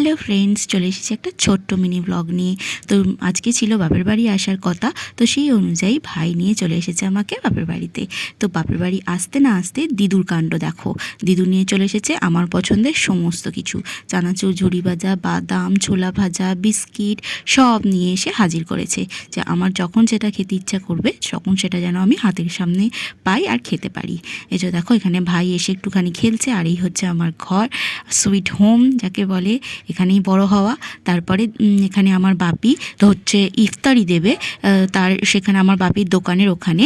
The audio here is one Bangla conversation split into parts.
হ্যালো ফ্রেন্ডস, চলে এসেছি একটা ছোট্ট মিনি ব্লগ নিয়ে। তো আজকে ছিল বাপের বাড়ি আসার কথা, তো সেই অনুযায়ী ভাই নিয়ে চলে এসেছে আমাকে বাপের বাড়িতে। তো বাপের বাড়ি আসতে না আসতে দিদুর কাণ্ড দেখো। দিদু নিয়ে চলে এসেছে আমার পছন্দের সমস্ত কিছু, চানাচুর, ঝুড়ি ভাজা, বাদাম, ছোলা ভাজা, বিস্কিট সব নিয়ে এসে হাজির করেছে, যে আমার যখন যেটা খেতে ইচ্ছা করবে তখন সেটা যেন আমি হাতের সামনে পাই আর খেতে পারি। এই যে দেখো, এখানে ভাই এসে একটুখানি খেলছে, আর এই হচ্ছে আমার ঘর, সুইট হোম যাকে বলে, এখানেই বড় হওয়া। তারপরে এখানে আমার বাপি তো হচ্ছে ইফতারি দেবে, তার সেখানে আমার বাপির দোকানের ওখানে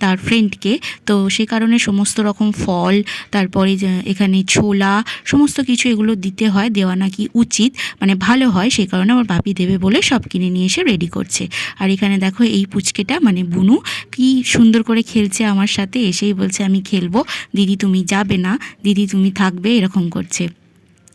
তার ফ্রেন্ডকে, তো সে কারণে সমস্ত রকম ফল, তারপরে এখানে ছোলা, সমস্ত কিছু এগুলো দিতে হয়, দেওয়া নাকি উচিত, মানে ভালো হয়, সেই কারণে আমার বাপি দেবে বলে সব কিনে নিয়ে এসে রেডি করছে। আর এখানে দেখো এই পুচকেটা মানে বুনু কি সুন্দর করে খেলছে আমার সাথে, এসেই বলছে আমি খেলবো, দিদি তুমি যাবে না, দিদি তুমি থাকবে, এরকম করছে।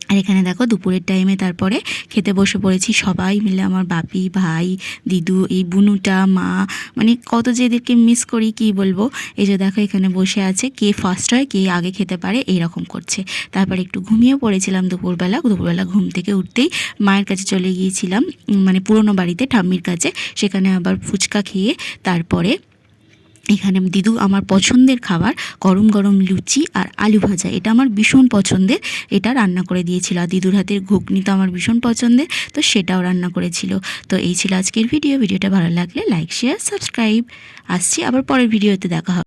আর এখানে দেখো দুপুরের টাইমে তারপরে খেতে বসে পড়েছি সবাই মিলে, আমার বাপি, ভাই, দিদু, এই বুনুটা, মা, মানে কত যে এদেরকে মিস করি কি বলবো। এই যে দেখো এখানে বসে আছে, কে ফার্স্ট হয়, কে আগে খেতে পারে, এইরকম করছে। তারপরে একটু ঘুমিয়ে পড়েছিলাম দুপুরবেলা ঘুম থেকে উঠতেই মায়ের কাছে চলে গিয়েছিলাম, মানে পুরনো বাড়িতে ঠাম্মির কাছে, সেখানে আবার ফুচকা খেয়ে তারপরে এখানে দিদু আমার পছন্দের খাবার গরম গরম লুচি আর আলু ভাজা, এটা আমার ভীষণ পছন্দের, এটা রান্না করে দিয়েছিল। আর দিদুর হাতের ঘুগনি তো আমার ভীষণ পছন্দের, তো সেটাও রান্না করেছিল। তো এই ছিল আজকের ভিডিওটা ভালো লাগলে লাইক, শেয়ার, সাবস্ক্রাইব। আসছি আবার পরের ভিডিওতে দেখা হবে।